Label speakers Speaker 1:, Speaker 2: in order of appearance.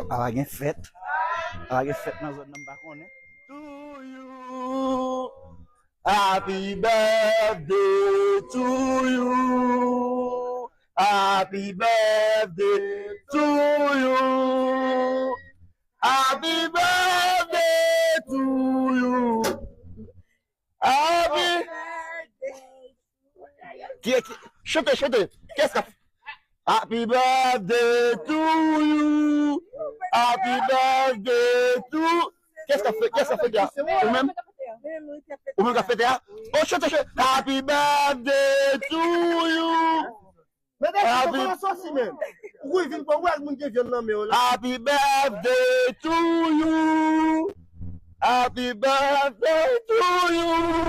Speaker 1: A gen fête. A gen fête dans zone nan pa konnen. To you. Happy birthday to you. Happy birthday to you. Happy birthday to you. Happy chantez, chantez. Qu'est-ce que Happy birthday to you. Happy birthday to. Qu'est-ce que fait là? Ou même? Ou même fait là? Oh, chantez, chantez. Happy birthday to you. Happy birthday to you. Happy birthday to you.